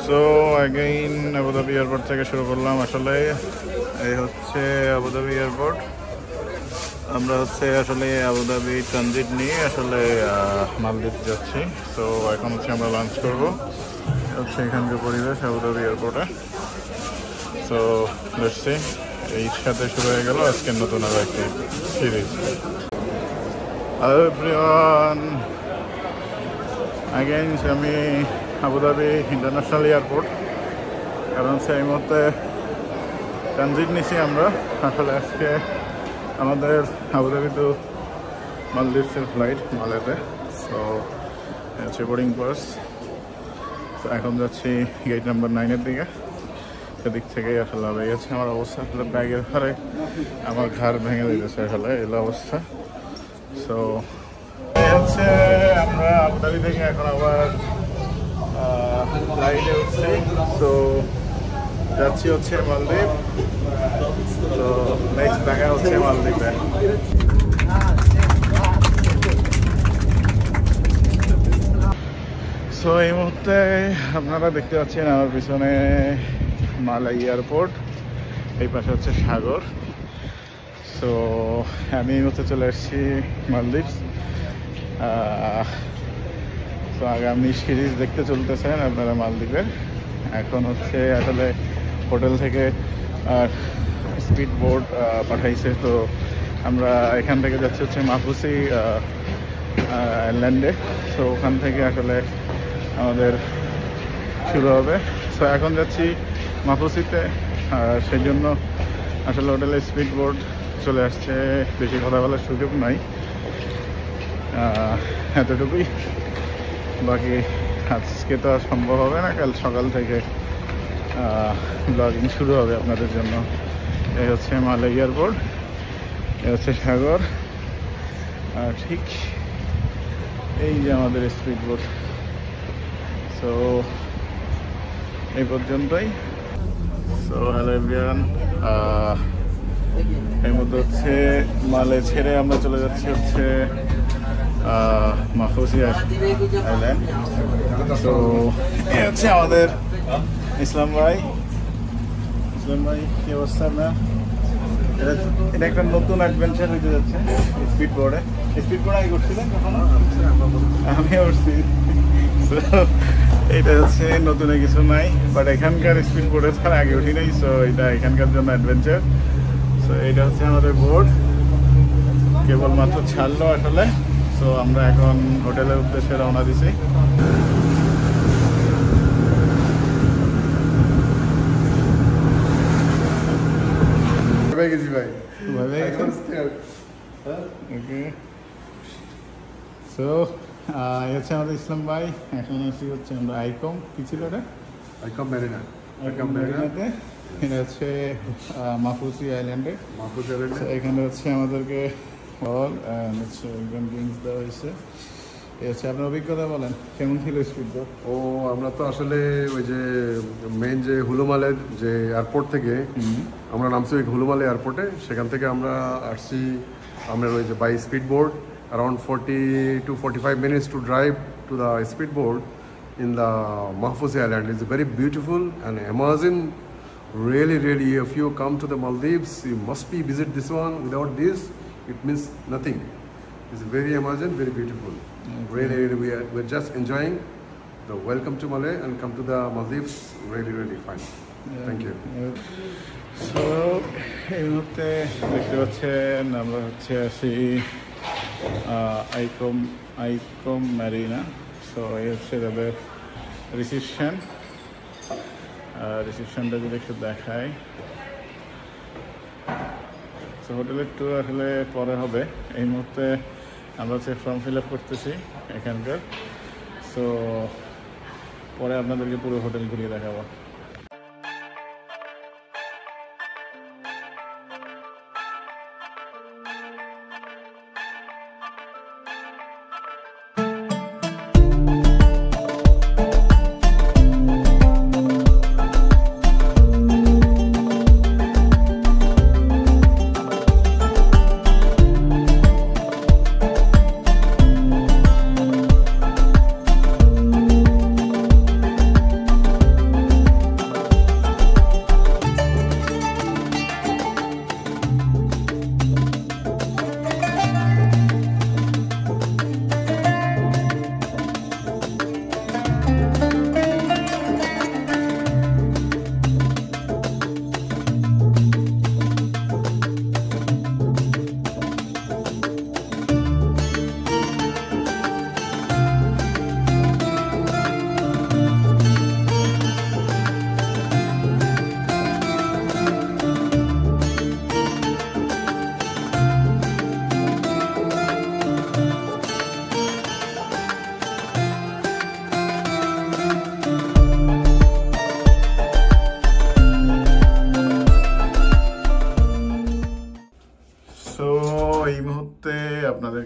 So again Abu Dhabi airport থেকে শুরু করলাম। আসলে এই হচ্ছে আবুধাবি এয়ারপোর্ট। আমরা হচ্ছে আসলে আবুধাবি ট্রানজিট নিয়ে আসলে মালদ্বীপ যাচ্ছি। সো এখন হচ্ছে আমরা লাঞ্চ করবো। হচ্ছে এখানকার পরিবেশ আবুধাবি এয়ারপোর্টে। সো দেখছি এই সাথে শুরু হয়ে গেল আজকের নতুন আরও একটি সিরিজ। হ্যালো এভরিওয়ান, অ্যাগেইন আমি আবুধাবি ইন্টারন্যাশনাল এয়ারপোর্ট। কারণ সেই মুহূর্তে ট্রানজিট নিছি আমরা। আসলে আজকে আমাদের আবুধাবি টু মালদ্বীপসের ফ্লাইট মালেতে। সো হচ্ছে বোর্ডিং পাস। তো এখন যাচ্ছি গেট নাম্বার 9-এর দিকে। সেদিক থেকেই আসলে হয়ে গেছে আমার অবস্থা। আসলে ব্যাগের ঘরে আমার ঘাড় ভেঙে দিতেছে আসলে এলো অবস্থা। সো হচ্ছে আমরা আবুধাবি থেকে এখন আবার ফ্লাইটে উঠছি। তো যাচ্ছি হচ্ছে মালদ্বীপ। তো নেক্সট দেখা হচ্ছে মালদ্বীপে। সো এই মুহূর্তে আপনারা দেখতে পাচ্ছেন আমার পিছনে মালাই এয়ারপোর্ট, এই পাশে হচ্ছে সাগর। সো আমি এই মুহূর্তে চলে এসেছি মালদ্বীপস। তো আগামী সিরিজ দেখতে চলতেছেন আপনারা মালদ্বীপের। এখন হচ্ছে আসলে হোটেল থেকে স্পিড বোট পাঠাইছে। তো আমরা এখান থেকে যাচ্ছি হচ্ছে মাহফুসি আইল্যান্ডে। সো ওখান থেকে আসলে আমাদের শুরু হবে। সো এখন যাচ্ছি মাহফুসিতে। সেই জন্য আসলে হোটেলে স্পিড বোট চলে আসছে। বেশি কথা বলার সুযোগ নাই, এতটুকুই। বাকি আজকে তো আর সম্ভব হবে না, কাল সকাল থেকে ব্লগিং শুরু হবে আপনাদের জন্য। এই হচ্ছে মালাই এয়ারপোর্ট, এই হচ্ছে সাগর, ঠিক এই যে আমাদের স্পিড বোট। সো এই পর্যন্তই। সো হ্যালো এভরিওয়ান, এর মধ্যে হচ্ছে মালে ছেড়ে আমরা চলে যাচ্ছি হচ্ছে মাহফুসি আইল্যান্ড। তো এ হচ্ছে আমাদের ইসলাম ভাই। ইসলাম ভাই কি অবস্থা? না এটা একটা নতুন অ্যাডভেঞ্চার হইতে যাচ্ছে স্পিড বোর্ডে। স্পিড বোর্ড আগে করছিলেন কখনো? আমিও উঠছি। এটা হচ্ছে নতুন কিছু নাই, বাট এখানকার স্পিড বোর্ডে তার আগে উঠি নাই। সো এটা এখানকার জন্য অ্যাডভেঞ্চার। সো এটা হচ্ছে আমাদের বোর্ড, কেবলমাত্র ছাড়লো আসলে। সো আমরা এখন হোটেলের উদ্দেশ্যে রওনা দিছি। গেছি ভাই, সো হচ্ছে আমাদের ইসলাম ভাই। এখন আসি হচ্ছে আমরা আইকম, কি ছিল এটা? আইকম মেরিনাতে। এটা হচ্ছে মাহফুসি আইল্যান্ডে। এখানে হচ্ছে আমাদেরকে ফল হচ্ছে ড্রিঙ্কস দেওয়া হয়েছে। হচ্ছে আপনার অভিজ্ঞতা বলেন, কেমন ছিল স্পিড বোট? আমরা তো আসলে ওই যে মেইন যে হুলুমালের যে এয়ারপোর্ট থেকে আমরা নামছি ওই হুলুমাল এয়ারপোর্টে। সেখান থেকে আমরা আসছি আমরা ওই যে by speed board. Around 40 to 45 minutes to drive to the speedboat in the Mahfusi Island. It's very beautiful and amazing. Really, if you come to the Maldives, you must be visit this one. Without this, it means nothing. It's very amazing, very beautiful. Really, we're just enjoying the welcome to Malay and come to the Maldives. Really fine. Thank you. So, এই মুহূর্তে দেখতে পাচ্ছেন আমরা হচ্ছে আসি I.Com Marina. So এই হচ্ছে তাদের রিসিপশনটা যদি একটু দেখায়। সো হোটেলের ট্যুর আসলে পরে হবে। এই মুহূর্তে আমরা হচ্ছে ফর্ম ফিল আপ করতেছি এখানকার। সো পরে আপনাদেরকে পুরো হোটেল ঘুরিয়ে দেখাবো।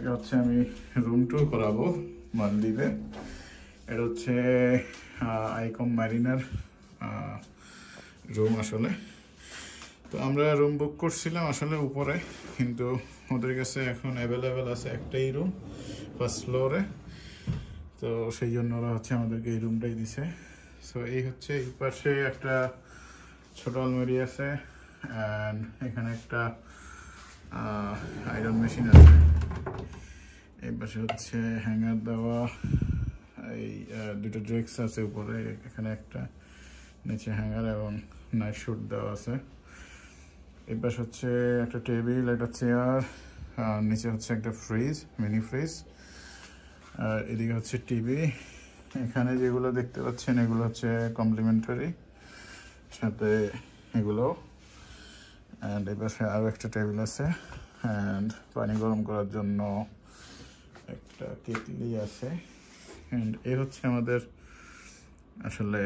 আজকে হচ্ছে আমি রুম ট্যুর করাবো মালদ্বীপে। এটা হচ্ছে আইকম ম্যারিনার রুম আসলে। তো আমরা রুম বুক করছিলাম আসলে উপরে, কিন্তু ওদের কাছে এখন অ্যাভেলেবেল আছে একটাই রুম ফার্স্ট ফ্লোরে। তো সেই জন্য ওরা হচ্ছে আমাদেরকে এই রুমটাই দিছে। সো এই হচ্ছে এই পাশে একটা ছোট আলমারি আছে, অ্যান্ড এখানে একটা আয়রন মেশিন আছে। এই পাশে হচ্ছে হ্যাঙ্গার দেওয়া, এই দুটো ড্রেক্স আছে উপরে, এখানে একটা, নিচে হ্যাঙ্গার এবং নাইট শুট দেওয়া আছে। এই পাশে হচ্ছে একটা টেবিল, একটা চেয়ার, আর নিচে হচ্ছে একটা ফ্রিজ, মিনি ফ্রিজ, আর এদিকে হচ্ছে টিভি। এখানে যেগুলো দেখতে পাচ্ছেন এগুলো হচ্ছে কমপ্লিমেন্টারি, সাথে এগুলো। অ্যান্ড এই পাশে আরও একটা টেবিল আছে, অ্যান্ড পানি গরম করার জন্য একটা কেটলি আছে। অ্যান্ড এই হচ্ছে আমাদের আসলে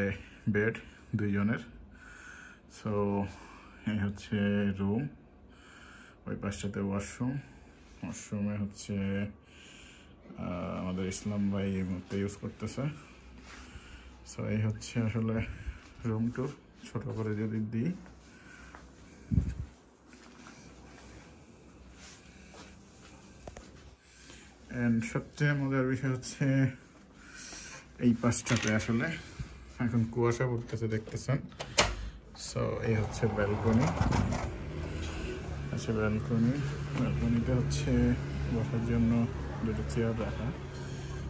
বেড দুইজনের। সো এই হচ্ছে রুম, ওই পাশটাতে ওয়াশরুম। ওয়াশরুমে হচ্ছে আমাদের ইসলাম ভাই এই মুহূর্তে ইউজ করতেছে। সো এই হচ্ছে আসলে রুম টুর, ছোট করে যদি দিই। অ্যান্ড সবচেয়ে মজার বিষয় হচ্ছে এই পাশটাতে আসলে এখন কুয়াশা পড়তেছে, দেখতেছেন। সো এই হচ্ছে ব্যালকনি। আচ্ছা, ব্যালকনিতে হচ্ছে বসার জন্য দুটো চেয়ার রাখা।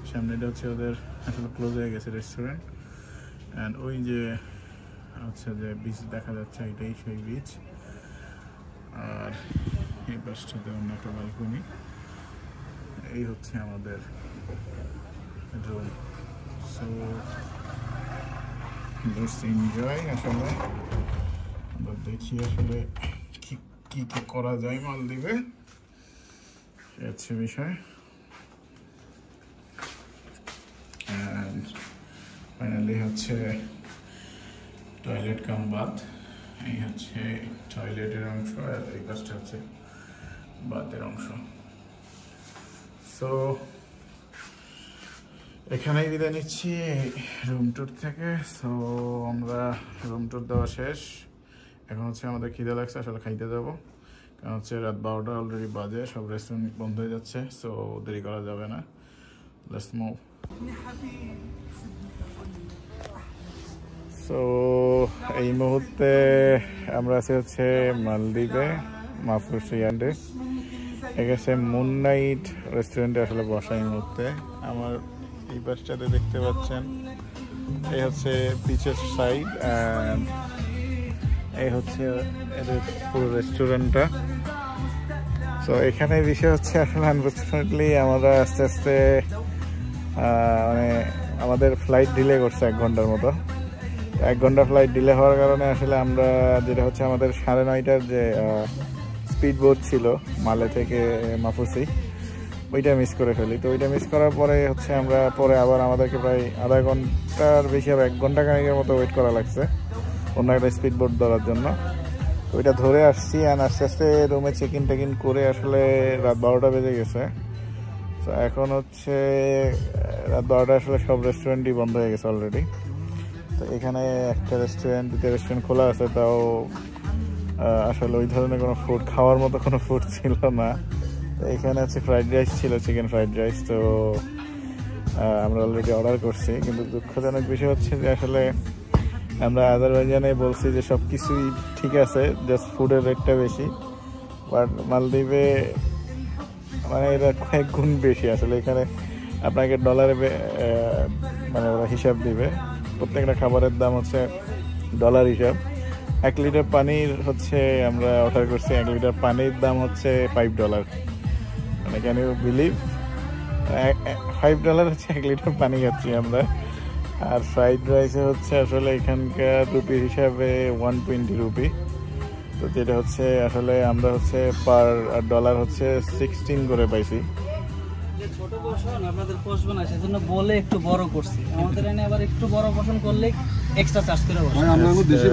সামনেটা হচ্ছে ওদের আসলে ক্লোজ হয়ে গেছে রেস্টুরেন্ট। অ্যান্ড ওই যে হচ্ছে যে বিচ দেখা যাচ্ছে, এটাই সেই বিচ। আর এই পাশটাতে অন্য একটা ব্যালকনি। এই হচ্ছে আমাদের রুম। So just enjoy. আসলে আমরা দেখি আসলে কি কি করা যায় মালদ্বীপে, হচ্ছে বিষয়। অ্যান্ড ফাইনালি হচ্ছে টয়লেট কাম বাথ। এই হচ্ছে টয়লেটের অংশ, আর এই পাশটা হচ্ছে বাথের অংশ। সো এখানেই বিদায় নিচ্ছি রুম ট্যুর থেকে। সো আমরা রুম ট্যুর দেওয়া শেষ। এখন হচ্ছে আমাদের খিদে লাগছে, আসলে খাইতে যাবো, কারণ হচ্ছে রাত 12টা অলরেডি বাজে, সব রেস্টুরেন্ট বন্ধ হয়ে যাচ্ছে। সো দেরি করা যাবে না, লেটস মুভ। সো এই মুহূর্তে আমরা আছি হচ্ছে মালদ্বীপে, মাফুসি অ্যান্ডে। এখানে মুন নাইট রেস্টুরেন্টে আসলে বসা এই মুহূর্তে। আমার এই পাশটাতে দেখতে পাচ্ছেন এই হচ্ছে বিচের সাইড, অ্যান্ড এই হচ্ছে এদের পুরো রেস্টুরেন্টটা। তো এখানে বিষয় হচ্ছে আসলে আনফর্চুনেটলি আমরা আস্তে আস্তে মানে আমাদের ফ্লাইট ডিলে করছে 1 ঘন্টার মতো। 1 ঘন্টা ফ্লাইট ডিলে হওয়ার কারণে আসলে আমরা যেটা হচ্ছে আমাদের 9:30টার যে স্পিড বোট ছিল মালে থেকে মাফুসি, ওইটা মিস করে ফেলি। তো ওইটা মিস করার পরে হচ্ছে আমরা পরে আবার আমাদেরকে প্রায় আধা ঘন্টার বেশি, আর 1 ঘন্টা খানিকের মতো ওয়েট করা লাগছে অন্য একটা স্পিড বোট ধরার জন্য। ওইটা ধরে আসছি, অ্যান্ড আস্তে আস্তে রুমে চেক ইন করে আসলে রাত 12টা বেজে গেছে। তো এখন হচ্ছে রাত 12টা, আসলে সব রেস্টুরেন্টই বন্ধ হয়ে গেছে অলরেডি। তো এখানে একটা রেস্টুরেন্ট, 2টা রেস্টুরেন্ট খোলা আছে, তাও আসলে ওই ধরনের কোনো ফুড খাওয়ার মতো কোনো ফুড ছিল না। তো এখানে হচ্ছে ফ্রাইড রাইস ছিল, চিকেন ফ্রাইড রাইস। তো আমরা অলরেডি অর্ডার করছি, কিন্তু দুঃখজনক বিষয় হচ্ছে যে আসলে আমরা আজারবাইজানে বলছি যে সব কিছুই ঠিক আছে, জাস্ট ফুডের রেটটা বেশি। বাট মালদ্বীপে মানে এটা কয়েক গুণ বেশি। আসলে এখানে আপনাকে ডলারে মানে ওরা হিসাব দিবে, প্রত্যেকটা খাবারের দাম হচ্ছে ডলার হিসাব। 1 লিটার পানির হচ্ছে আমরা অর্ডার করছি, 1 লিটার পানির দাম হচ্ছে $5। মানে ক্যান ইউ বিলিভ, $5 হচ্ছে 1 লিটার পানি খাচ্ছি আমরা। আর ফ্রাইড রাইসে হচ্ছে আসলে এখানকার রুপি হিসাবে 120 রুপি। তো যেটা হচ্ছে আসলে আমরা হচ্ছে পার ডলার হচ্ছে 16 করে পাইছি। ছোট পোর্শন আপনাদের পোষবে না, সেজন্য বলে একটু বড় করছি। আমাদের এখানে আবার একটু বড় পোর্শন করলে এক্সট্রা চার্জ করে বসে। আমরা দেশে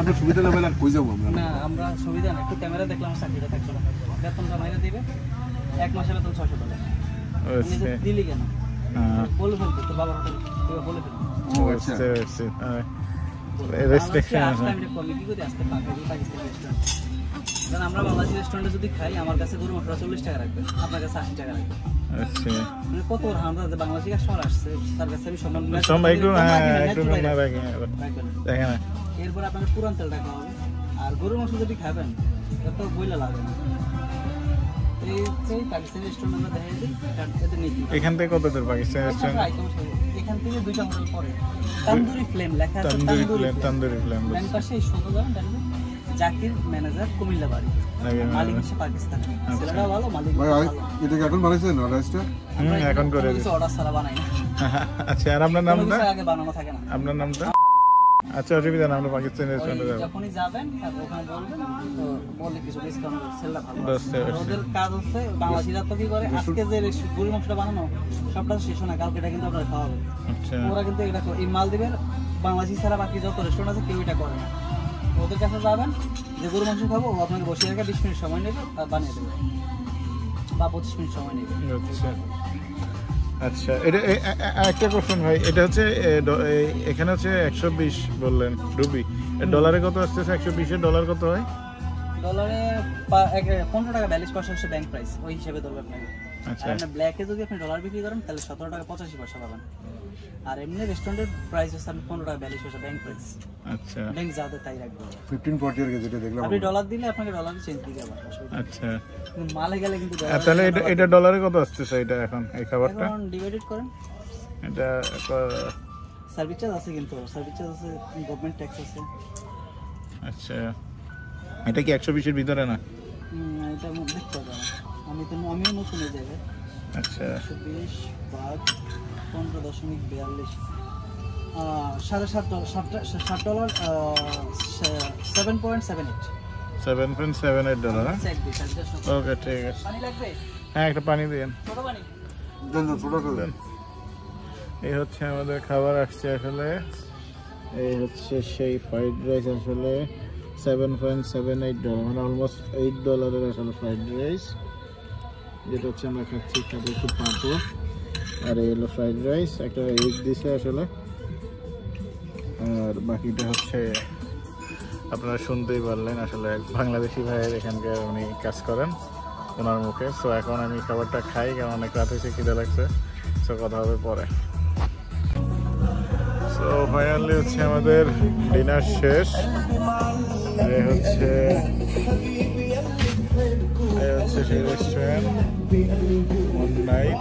আমরা সুবিধা না পেলে আর কই যাবো আমরা? না, আমরা সুবিধা না, একটু ক্যামেরা দেখলাম চাকরিটা থাকছে না, বেতনটা বাইরে দিবে, 1 মাসের বেতন $600। বুঝছি। দিলি কেন হ্যাঁ, বলে ফেলতো তোর বাবার হোটেল বলে ফেলতো বুঝতে পারছি। রেস্ট্রিকশন আছে। কমি কি করে আসতে পাকাই পাকিস্তানি রেস্টুরেন্ট কারণ আমরা বাংলাদেশি রেস্টুরেন্টে যদি খাই আমার কাছে গরু মাংস 40 টাকা রাখবে আপনার কাছে 80 টাকা রাখবে আচ্ছা, মানে কত হামদা বাংলাদেশি কাস্টমার আসছে তার কাছে আমি সম্মান সময় একটু একটু রাখবেন। না রাখি দেখেন না। এরপর আপনার পুরান তেল টাকা হবে আর গরুর মাংস যদি খাবেন তো বইলা লাগবে না এই সেই পাকিস্তানি রেস্টুরেন্টে দেখা দিই এতে নেই এখান থেকে কত দূর পাকিস্তান রেস্টুরেন্ট? এখান থেকে 2টা হোটেল পরে তান্দুরি ফ্লেম লেখা আছে তন্দুরি ফ্লেম ব্যাংক পাশে এই 16 জন জাকির ম্যানেজার কুমিল্লা বাড়ি মালিক হচ্ছে পাকিস্তান ছেলেটা ভালো মালিক ভাই ভালো এটা কি এখন বানাইছেন রাইসটা? এখন করে দিচ্ছি। অর্ডার ছাড়া বানাই না আচ্ছা, আর আপনার কোনো নামটা? কিছু আগে বানানো থাকে না আপনার নামটা? আচ্ছা, অসুবিধা না, আমরা পাকিস্তান রেস্টুরেন্টে ওই যাবো। যখনই যাবেন তারপর ওখানে বলবেন তো বললে কিছু ডিসকাউন্ট সেলটা ভালো বুঝতে আর পারছি। ওদের কাজ হচ্ছে বাংলাদেশিরা তো কি করে আজকে যে গরুর মাংসটা বানানো সবটা শেষ হয় না কালকে এটা কিন্তু আপনারা খাওয়াবে আচ্ছা, ওরা কিন্তু এটা এই মালদ্বীপের বাংলাদেশি ছাড়া বাকি যত রেস্টুরেন্ট আছে কেউ এটা করে না ওদের কাছে যাবেন যে গরু মাংস খাবো ও আপনাকে বসিয়ে রেখে 20 মিনিট সময় নেবে আর বানিয়ে দেবে বা 25 মিনিট সময় নেবে আচ্ছা। আচ্ছা, এটা একটা কোশ্চেন ভাই, এটা হচ্ছে এখানে হচ্ছে 120 বললেন রুপি, ডলারে কত আসতেছে? 120 এর ডলার কত হয়? ডলারে 15 টাকা 42 পয়সা হচ্ছে ব্যাংক প্রাইস ওই হিসেবে ধরবে আপনাকে আচ্ছা, আর আপনি ব্ল্যাকে যদি আপনি ডলার বিক্রি করেন তাহলে 17 টাকা 85 পয়সা পাবেন আর এমনি রেস্টুরেন্টের প্রাইস হচ্ছে আপনি 15 টাকা 42 পয়সা ব্যাংক প্রাইস আচ্ছা, ব্যাংক যাতে তাই রাখবে 1540 এর যেটা দেখলাম আপনি ডলার দিলে আপনাকে ডলারে চেঞ্জ দিতে হবে অসুবিধা নেই। আচ্ছা। কিন্তু মালে গেলে কিন্তু আর তাহলে এটা ডলারে কত আসতেছে এটা এখন এই খাবারটা? এখন ডিভাইডেড করেন এটা সার্ভিস চার্জ আছে কিন্তু সার্ভিস চার্জ আছে গভর্নমেন্ট ট্যাক্স আছে আচ্ছা, এটা কি 120 এর ভিতরে না? এটা দেখতে হবে আমিও নতুন এই জায়গায় আচ্ছা, 120 ভাগ 15.42 $7.78 7.78 7.78 ডলার। চেক দিই সার্ভিস ওকে, ঠিক আছে। পানি লাগবে হ্যাঁ, একটা পানি দিন। ছোট পানি দেন ছোট দেন। এই হচ্ছে আমাদের খাবার আসছে আসলে। এই হচ্ছে সেই ফ্রাইড রাইস আসলে 7.78 ডলার, মানে অলমোস্ট $8 আসলে ফ্রাইড রাইস, যেটা হচ্ছে আমরা খাচ্ছি। সাথে একটু পাঁপড় আর এই হলো ফ্রাইড রাইস, একটা এগ দিছে আসলে, আর বাকিটা হচ্ছে আপনারা শুনতেই পারলেন আসলে এক বাংলাদেশি ভাইয়ের এখানকার উনি কাজ করেন ওনার মুখে। সো এখন আমি খাবারটা খাই, কারণ অনেক রাত হয়েছে, খিদে লাগছে। সো কথা হবে পরে। সো ফাইনালি হচ্ছে আমাদের ডিনার শেষ। এই হচ্ছে সেই রেস্টুরেন্ট ওয়ান নাইট।